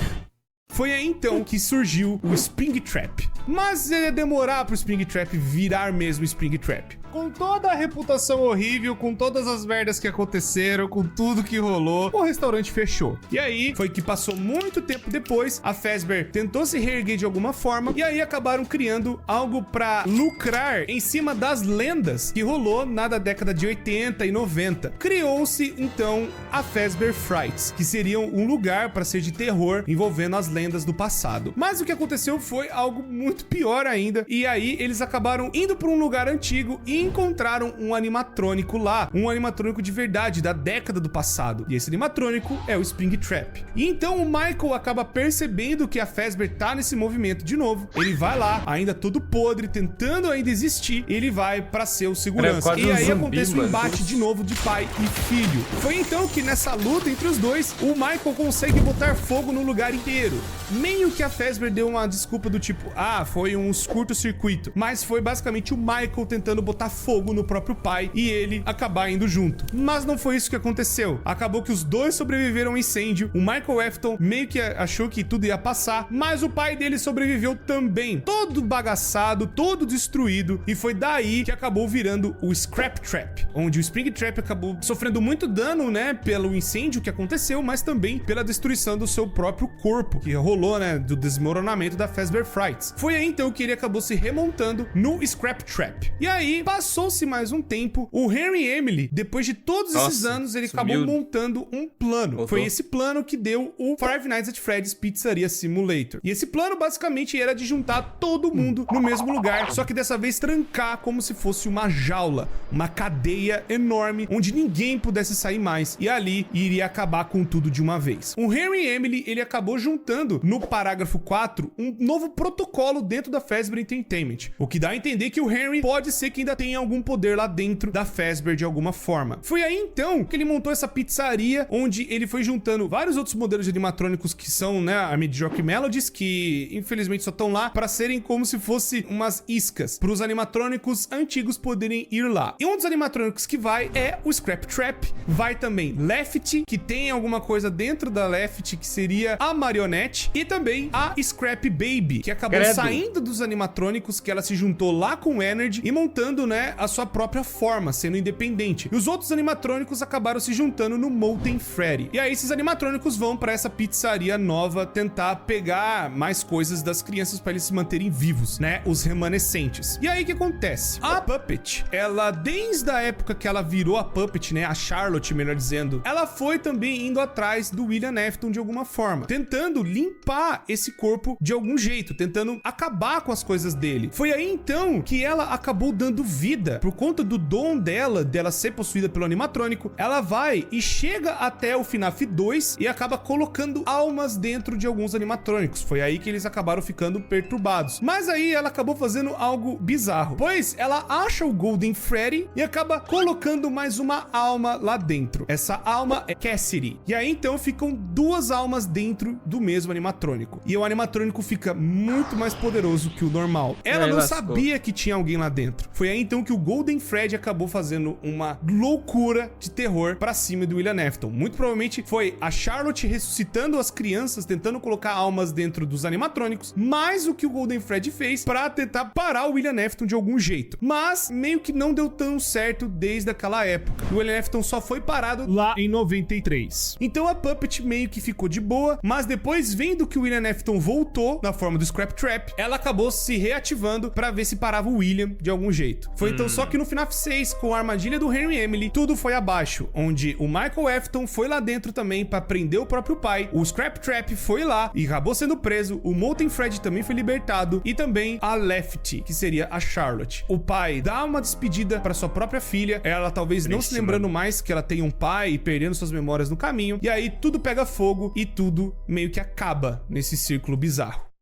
[SPEAKER 2] Foi aí então que surgiu o Springtrap. Mas ia demorar pro Springtrap virar mesmo Springtrap. Com toda a reputação horrível, com todas as merdas que aconteceram, com tudo que rolou, o restaurante fechou. E aí foi que passou muito tempo depois, a Fazbear tentou se reerguer de alguma forma, e aí acabaram criando algo pra lucrar em cima das lendas que rolou na década de 80 e 90. Criou-se então a Fazbear Frights, que seriam um lugar para ser de terror envolvendo as lendas do passado. Mas o que aconteceu foi algo muito pior ainda, e aí eles acabaram indo para um lugar antigo e encontraram um animatrônico lá, um animatrônico de verdade, da década do passado. E esse animatrônico é o Springtrap. E então o Michael acaba percebendo que a Fazbear tá nesse movimento de novo. Ele vai lá, ainda todo podre, tentando ainda existir, ele vai pra ser o segurança. E aí acontece um embate de novo de pai e filho. Foi então que nessa luta entre os dois, o Michael consegue botar fogo no lugar inteiro. Meio que a Fazbear deu uma desculpa do tipo, foi um curto-circuito. Mas foi basicamente o Michael tentando botar fogo no próprio pai e ele acabar indo junto. Mas não foi isso que aconteceu. Acabou que os dois sobreviveram ao incêndio. O Michael Afton meio que achou que tudo ia passar, mas o pai dele sobreviveu também. Todo bagaçado, todo destruído. E foi daí que acabou virando o Scrap Trap, onde o Springtrap acabou sofrendo muito dano, né, pelo incêndio que aconteceu, mas também pela destruição do seu próprio corpo, que rolou, né, do desmoronamento da Fazbear Frights. Foi aí então que ele acabou se remontando no Scrap Trap. E aí, passou-se mais um tempo, o Henry e Emily, depois de todos esses anos, ele acabou montando um plano. Voltou. Foi esse plano que deu o Five Nights at Freddy's Pizzeria Simulator. E esse plano basicamente era de juntar todo mundo no mesmo lugar, só que dessa vez trancar como se fosse uma jaula, uma cadeia enorme, onde ninguém pudesse sair mais. E ali iria acabar com tudo de uma vez. O Henry e Emily, ele acabou juntando no parágrafo 4 um novo protocolo dentro da Fazbear Entertainment. O que dá a entender que o Henry pode ser que ainda tenha algum poder lá dentro da Fazbear de alguma forma. Foi aí então que ele montou essa pizzaria, onde ele foi juntando vários outros modelos de animatrônicos que são, né, a Mediocre Melodies, que infelizmente só estão lá para serem como se fosse umas iscas, para os animatrônicos antigos poderem ir lá. E um dos animatrônicos que vai é o Scrap Trap, vai também Lefty, que tem alguma coisa dentro da Lefty, que seria a marionete, e também a Scrap Baby, que acabou saindo dos animatrônicos, que ela se juntou lá com o Energy e montando, né, a sua própria forma, sendo independente. E os outros animatrônicos acabaram se juntando no Molten Freddy. E aí esses animatrônicos vão para essa pizzaria nova tentar pegar mais coisas das crianças para eles se manterem vivos, né, os remanescentes. E aí o que acontece? A Puppet, ela desde a época que ela virou a Puppet, né, a Charlotte, melhor dizendo, ela foi também indo atrás do William Afton de alguma forma, tentando limpar esse corpo de algum jeito, tentando acabar com as coisas dele. Foi aí então que ela acabou dando vida, por conta do dom dela ser possuída pelo animatrônico. Ela vai e chega até o FNAF 2 e acaba colocando almas dentro de alguns animatrônicos. Foi aí que eles acabaram ficando perturbados. Mas aí ela acabou fazendo algo bizarro, pois ela acha o Golden Freddy e acaba colocando mais uma alma lá dentro. Essa alma é Cassidy. E aí então ficam duas almas dentro do mesmo animatrônico. E o animatrônico fica muito mais poderoso que o normal. Ela não sabia que tinha alguém lá dentro. Foi aí então que o Golden Freddy acabou fazendo uma loucura de terror pra cima do William Afton. Muito provavelmente foi a Charlotte ressuscitando as crianças, tentando colocar almas dentro dos animatrônicos, mais o que o Golden Freddy fez pra tentar parar o William Afton de algum jeito. Mas meio que não deu tão certo desde aquela época. O William Afton só foi parado lá em 93. Então a Puppet meio que ficou de boa, mas depois, vendo que o William Afton voltou na forma do Scrap Trap, ela acabou se reativando pra ver se parava o William de algum jeito. Foi então só que no FNAF 6, com a armadilha do Henry Emily, tudo foi abaixo, onde o Michael Afton foi lá dentro também pra prender o próprio pai, o Scrap Trap foi lá e acabou sendo preso, o Molten Fred também foi libertado e também a Lefty, que seria a Charlotte. O pai dá uma despedida pra sua própria filha, ela talvez não se lembrando mais que ela tem um pai e perdendo suas memórias no caminho, e aí tudo pega fogo e tudo meio que acaba nesse círculo bizarro.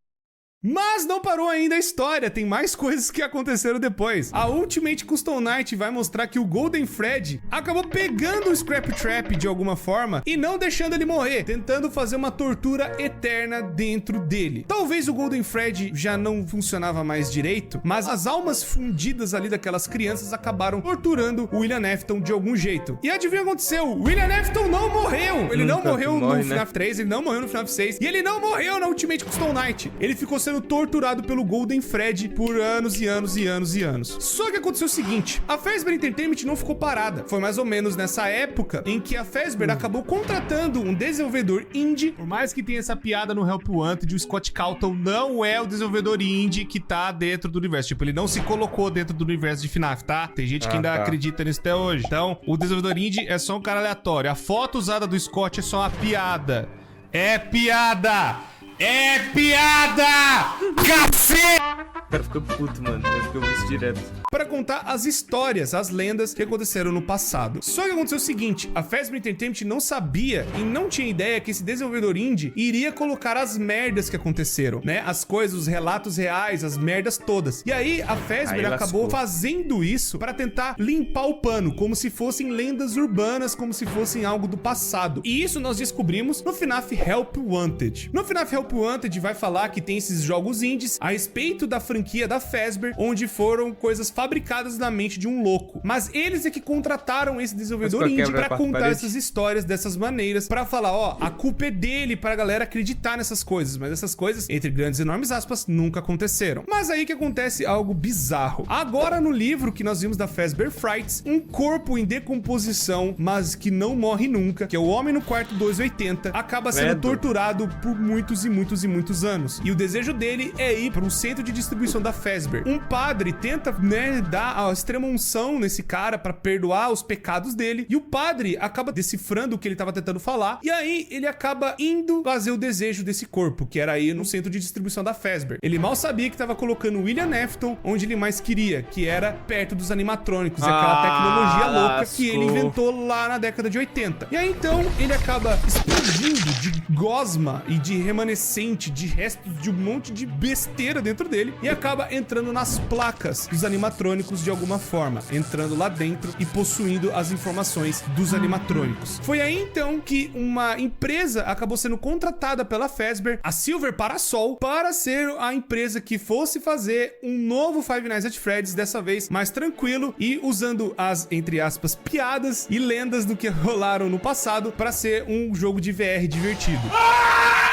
[SPEAKER 2] Mas não parou ainda a história, tem mais coisas que aconteceram depois. A Ultimate Custom Night vai mostrar que o Golden Fred acabou pegando o Scrap Trap de alguma forma e não deixando ele morrer, tentando fazer uma tortura eterna dentro dele. Talvez o Golden Fred já não funcionava mais direito, mas as almas fundidas ali daquelas crianças acabaram torturando o William Afton de algum jeito. E adivinha o que aconteceu? O William Afton não morreu! Ele não morreu no FNAF 3, ele não morreu no FNAF 6 e ele não morreu na Ultimate Custom Night. Ele ficou sendo torturado pelo Golden Fred por anos e anos e anos e anos. Só que aconteceu o seguinte, a Fazbear Entertainment não ficou parada. Foi mais ou menos nessa época em que a Fazbear acabou contratando um desenvolvedor indie. Por mais que tenha essa piada no Help Wanted, o Scott Calton não é o desenvolvedor indie que tá dentro do universo. Tipo, ele não se colocou dentro do universo de FNAF, tá? Tem gente que ainda acredita nisso até hoje. Então, o desenvolvedor indie é só um cara aleatório. A foto usada do Scott é só uma piada. É piada! É piada! Cacete!
[SPEAKER 1] O cara ficou puto, mano. Eu fico isso direto.
[SPEAKER 2] Para contar as histórias, as lendas que aconteceram no passado. Só que aconteceu o seguinte, a Fazbear Entertainment não sabia e não tinha ideia que esse desenvolvedor indie iria colocar as merdas que aconteceram, né? As coisas, os relatos reais, as merdas todas. E aí a Fazbear acabou fazendo isso para tentar limpar o pano, como se fossem lendas urbanas, como se fossem algo do passado. E isso nós descobrimos no FNAF Help Wanted. No FNAF Help Wanted vai falar que tem esses jogos indies a respeito da franquia da Fazbear, onde foram coisas fabricadas na mente de um louco. Mas eles é que contrataram esse desenvolvedor indie pra contar essas histórias dessas maneiras, pra falar, ó, a culpa é dele pra galera acreditar nessas coisas. Mas essas coisas, entre grandes e enormes aspas, nunca aconteceram. Mas aí que acontece algo bizarro. Agora no livro que nós vimos da Fazbear Frights, um corpo em decomposição, mas que não morre nunca, que é o Homem no Quarto 280, acaba sendo torturado por muitos e muitos anos. E o desejo dele é ir para um centro de distribuição da Fazbear. Um padre tenta, né, dar a extrema unção nesse cara para perdoar os pecados dele, e o padre acaba decifrando o que ele tava tentando falar, e aí ele acaba indo fazer o desejo desse corpo, que era ir no centro de distribuição da Fazbear. Ele mal sabia que tava colocando o William Afton onde ele mais queria, que era perto dos animatrônicos, aquela tecnologia louca que ele inventou lá na década de 80. E aí então ele acaba explodindo de gosma e de remanescente, de restos de um monte de besteira dentro dele, e acaba entrando nas placas dos animatrônicos de alguma forma, entrando lá dentro e possuindo as informações dos animatrônicos. Foi aí então que uma empresa acabou sendo contratada pela Fazbear, a Silver Parasol, para ser a empresa que fosse fazer um novo Five Nights at Freddy's, dessa vez mais tranquilo e usando as, entre aspas, piadas e lendas do que rolaram no passado para ser um jogo de VR divertido.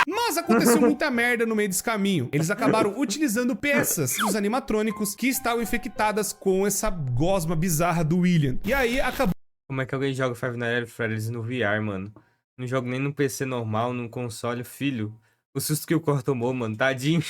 [SPEAKER 2] Mas aconteceu muita merda no meio desse caminho. Eles acabaram utilizando peças dos animatrônicos que estavam infectadas com essa gosma bizarra do William. E aí acabou...
[SPEAKER 1] Como é que alguém joga Five Nights at Freddy's no VR, mano? Não jogo nem no PC normal, num console, filho. O susto que o Cor tomou, mano, tadinho.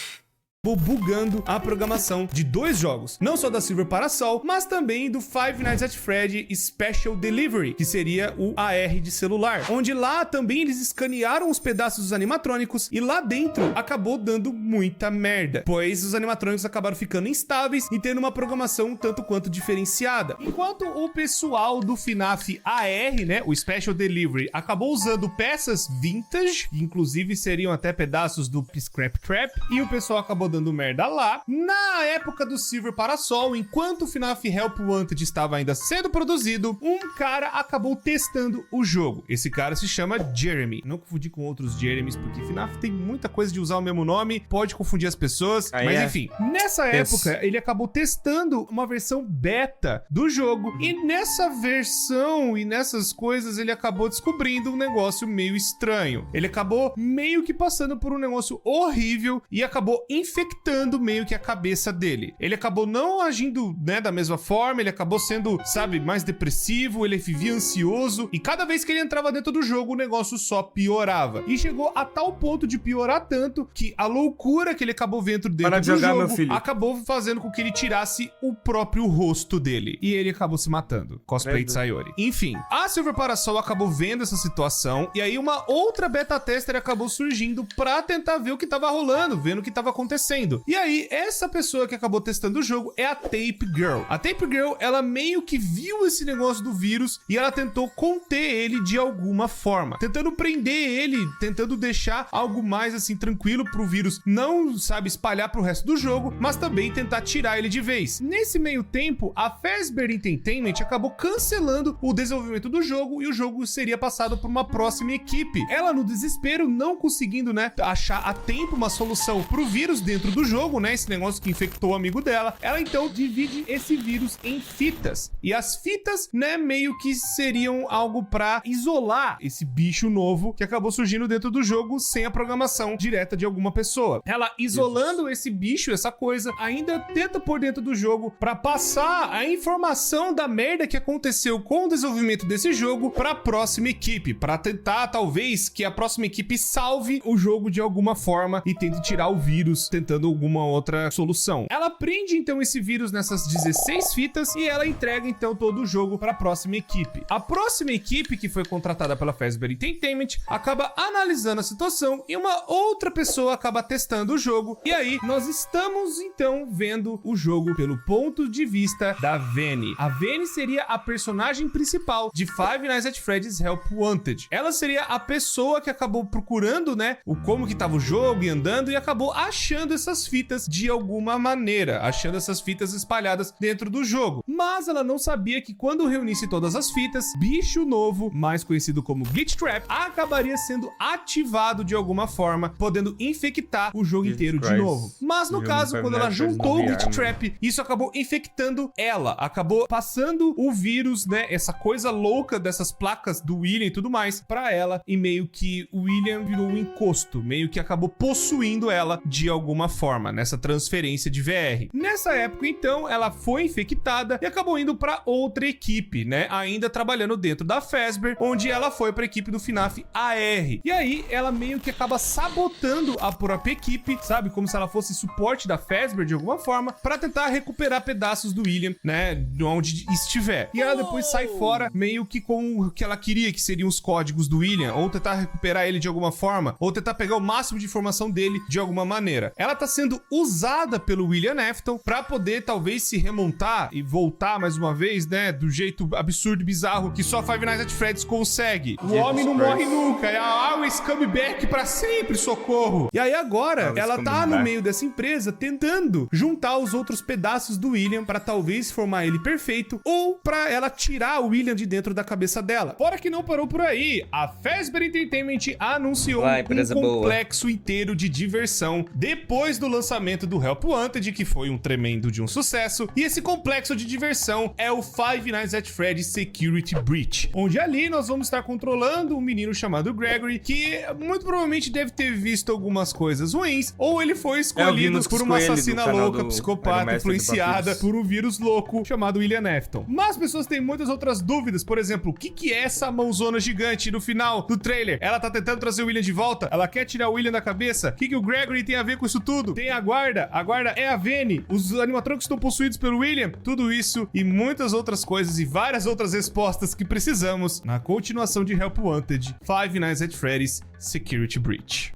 [SPEAKER 2] Bugando a programação de dois jogos, não só da Silver Parasol, mas também do Five Nights at Freddy's Special Delivery, que seria o AR de celular, onde lá também eles escanearam os pedaços dos animatrônicos e lá dentro acabou dando muita merda, pois os animatrônicos acabaram ficando instáveis e tendo uma programação um tanto quanto diferenciada. Enquanto o pessoal do FNAF AR, né, o Special Delivery, acabou usando peças vintage, inclusive seriam até pedaços do Scrap Trap, e o pessoal acabou dando merda lá. Na época do Silver Parasol, enquanto o FNAF Help Wanted estava ainda sendo produzido, um cara acabou testando o jogo. Esse cara se chama Jeremy. Não confundir com outros Jeremys, porque FNAF tem muita coisa de usar o mesmo nome, pode confundir as pessoas, mas enfim. Nessa época, ele acabou testando uma versão beta do jogo, e nessa versão e nessas coisas, ele acabou descobrindo um negócio meio estranho. Ele acabou meio que passando por um negócio horrível e acabou infectando infectando meio que a cabeça dele. Ele acabou não agindo, né, da mesma forma, ele acabou sendo, sabe, mais depressivo, ele vivia ansioso, e cada vez que ele entrava dentro do jogo, o negócio só piorava. E chegou a tal ponto de piorar tanto que a loucura que ele acabou vendo dentro do jogo acabou fazendo com que ele tirasse o próprio rosto dele. E ele acabou se matando. Cosplay de Sayori. Enfim, a Silver Parasol acabou vendo essa situação, e aí uma outra beta tester acabou surgindo pra tentar ver o que tava rolando, vendo o que tava acontecendo. E aí, essa pessoa que acabou testando o jogo é a Tape Girl. A Tape Girl, ela meio que viu esse negócio do vírus e ela tentou conter ele de alguma forma, tentando prender ele, tentando deixar algo mais assim tranquilo pro vírus não, sabe, espalhar pro resto do jogo, mas também tentar tirar ele de vez. Nesse meio tempo, a Fazbear Entertainment acabou cancelando o desenvolvimento do jogo e o jogo seria passado por uma próxima equipe. Ela, no desespero, não conseguindo, né, achar a tempo uma solução pro vírus dentro do jogo, né, esse negócio que infectou o amigo dela, ela então divide esse vírus em fitas. E as fitas, né, meio que seriam algo pra isolar esse bicho novo que acabou surgindo dentro do jogo sem a programação direta de alguma pessoa. Ela, isolando esse bicho, essa coisa, ainda tenta por dentro do jogo pra passar a informação da merda que aconteceu com o desenvolvimento desse jogo pra próxima equipe, pra tentar, talvez, que a próxima equipe salve o jogo de alguma forma e tente tirar o vírus, tentando alguma outra solução. Ela prende, então, esse vírus nessas 16 fitas e ela entrega, então, todo o jogo pra próxima equipe. A próxima equipe, que foi contratada pela Fazbear Entertainment, acaba analisando a situação e uma outra pessoa acaba testando o jogo. E aí, nós estamos, então, vendo o jogo pelo ponto de vista da Vanny. A Vanny seria a personagem principal de Five Nights at Freddy's Help Wanted. Ela seria a pessoa que acabou procurando, né, o como que tava o jogo e andando e acabou achando essas fitas de alguma maneira, achando essas fitas espalhadas dentro do jogo. Mas ela não sabia que quando reunisse todas as fitas, bicho novo, mais conhecido como Glitch Trap, acabaria sendo ativado de alguma forma, podendo infectar o jogo inteiro de novo. Mas no caso, quando ela juntou o Glitch Trap, isso acabou infectando ela, acabou passando o vírus, né, essa coisa louca dessas placas do William e tudo mais, pra ela, e meio que o William virou um encosto, meio que acabou possuindo ela de alguma forma, nessa transferência de VR. Nessa época, então, ela foi infectada e acabou indo pra outra equipe, né, ainda trabalhando dentro da Fazbear, onde ela foi pra equipe do FNAF AR. E aí, ela meio que acaba sabotando a própria equipe, sabe, como se ela fosse suporte da Fazbear de alguma forma, pra tentar recuperar pedaços do William, né, de onde estiver. E ela depois sai fora, meio que com o que ela queria, que seriam os códigos do William, ou tentar recuperar ele de alguma forma, ou tentar pegar o máximo de informação dele de alguma maneira. Ela tá sendo usada pelo William Afton pra poder, talvez, se remontar e voltar mais uma vez, né, do jeito absurdo e bizarro que só Five Nights at Freddy's consegue. O homem não morre nunca, é always come back pra sempre, socorro. E aí agora, ela tá no meio dessa empresa tentando juntar os outros pedaços do William pra talvez formar ele perfeito, ou pra ela tirar o William de dentro da cabeça dela. Fora que não parou por aí, a Fazbear Entertainment anunciou um complexo inteiro de diversão depois do lançamento do Help Wanted, que foi um tremendo de um sucesso, e esse complexo de diversão é o Five Nights at Freddy's Security Breach, onde ali nós vamos estar controlando um menino chamado Gregory, que muito provavelmente deve ter visto algumas coisas ruins, ou ele foi escolhido por uma assassina louca, psicopata, influenciada por um vírus louco chamado William Afton. Mas as pessoas têm muitas outras dúvidas, por exemplo, o que é essa mãozona gigante no final do trailer? Ela tá tentando trazer o William de volta? Ela quer tirar o William da cabeça? O que o Gregory tem a ver com isso tudo? Tem a guarda é a Vanny, os animatrônicos estão possuídos pelo William? Tudo isso e muitas outras coisas e várias outras respostas que precisamos na continuação de Help Wanted, Five Nights at Freddy's Security Breach.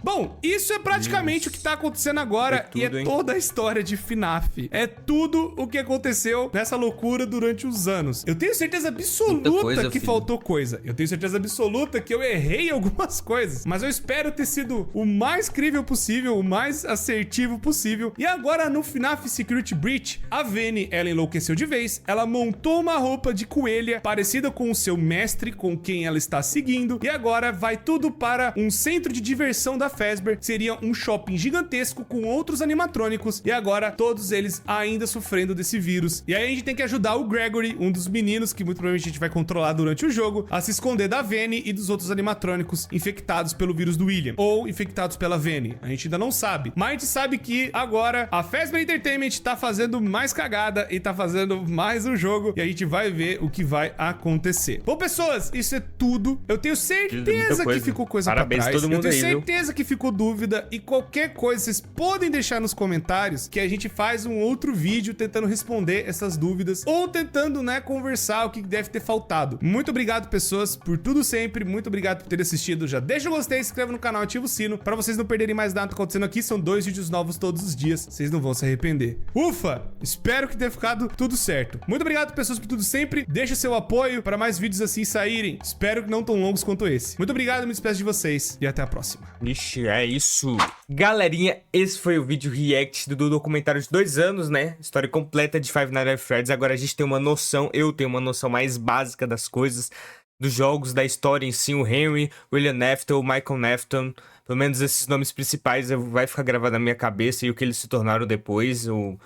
[SPEAKER 2] Bom, isso é praticamente o que tá acontecendo agora e é toda a história de FNAF. É tudo o que aconteceu nessa loucura durante os anos. Eu tenho certeza absoluta que faltou coisa. Eu tenho certeza absoluta que eu errei algumas coisas. Mas eu espero ter sido o mais crível possível, o mais assertivo possível. E agora no FNAF Security Breach, a Vanny, ela enlouqueceu de vez. Ela montou uma roupa de coelha parecida com o seu mestre, com quem ela está seguindo. E agora vai tudo para um centro de diversão da da Fazbear, seria um shopping gigantesco com outros animatrônicos, e agora todos eles ainda sofrendo desse vírus. E aí a gente tem que ajudar o Gregory, um dos meninos que muito provavelmente a gente vai controlar durante o jogo, a se esconder da Vanny e dos outros animatrônicos infectados pelo vírus do William, ou infectados pela Vanny. A gente ainda não sabe, mas a gente sabe que agora a Fazbear Entertainment tá fazendo mais cagada e tá fazendo mais um jogo, e a gente vai ver o que vai acontecer. Bom, pessoas, isso é tudo. Eu tenho certeza que ficou coisa pra trás.
[SPEAKER 1] Todo mundo
[SPEAKER 2] eu tenho
[SPEAKER 1] aí,
[SPEAKER 2] certeza que ficou dúvida, e qualquer coisa vocês podem deixar nos comentários que a gente faz um outro vídeo tentando responder essas dúvidas ou tentando, né, conversar o que deve ter faltado. Muito obrigado, pessoas, por tudo sempre. Muito obrigado por ter assistido. Já deixa o gostei, se inscreva no canal, ativa o sino pra vocês não perderem mais nada acontecendo aqui. São 2 vídeos novos todos os dias. Vocês não vão se arrepender. Ufa! Espero que tenha ficado tudo certo. Muito obrigado, pessoas, por tudo sempre. Deixa seu apoio para mais vídeos assim saírem. Espero que não tão longos quanto esse. Muito obrigado, me despeço de vocês e até a próxima.
[SPEAKER 1] Ixi, é isso. Galerinha, esse foi o vídeo react do documentário de 2 anos, né? História completa de Five Nights at Freddy's. Agora a gente tem uma noção, eu tenho uma noção mais básica das coisas, dos jogos, da história em si. O Henry, William Afton, Michael Afton, pelo menos esses nomes principais vai ficar gravado na minha cabeça, e o que eles se tornaram depois. O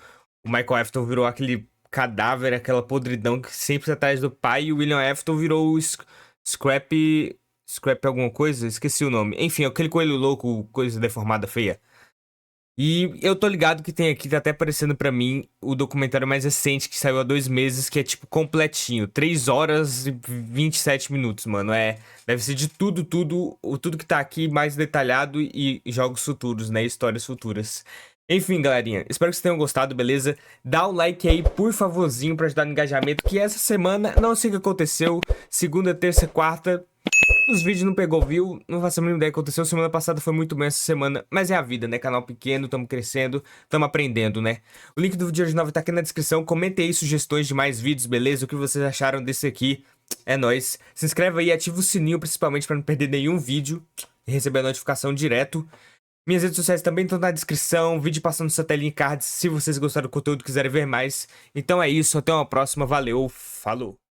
[SPEAKER 1] Michael Afton virou aquele cadáver, aquela podridão que sempre tá atrás do pai, e o William Afton virou o Scrap alguma coisa, esqueci o nome. Enfim, aquele coelho louco, coisa deformada, feia. E eu tô ligado que tem aqui, tá até aparecendo pra mim, o documentário mais recente, que saiu há 2 meses, que é tipo completinho. 3 horas e 27 minutos, mano. Deve ser de tudo que tá aqui mais detalhado, e jogos futuros, né? Histórias futuras. Enfim, galerinha, espero que vocês tenham gostado, beleza? Dá um like aí, por favorzinho, pra ajudar no engajamento, que essa semana, não sei o que aconteceu, segunda, terça, quarta, os vídeos não pegou view, não faço a mínima ideia do que aconteceu. Semana passada foi muito bem, essa semana, mas é a vida, né? Canal pequeno, tamo crescendo, tamo aprendendo, né? O link do vídeo original vai estar aqui na descrição. Comentem aí sugestões de mais vídeos, beleza? O que vocês acharam desse aqui? É nóis. Se inscreve aí, ativa o sininho, principalmente pra não perder nenhum vídeo e receber a notificação direto. Minhas redes sociais também estão na descrição, vídeo passando no seu telinha em cards, se vocês gostaram do conteúdo e quiserem ver mais. Então é isso, até uma próxima, valeu, falou!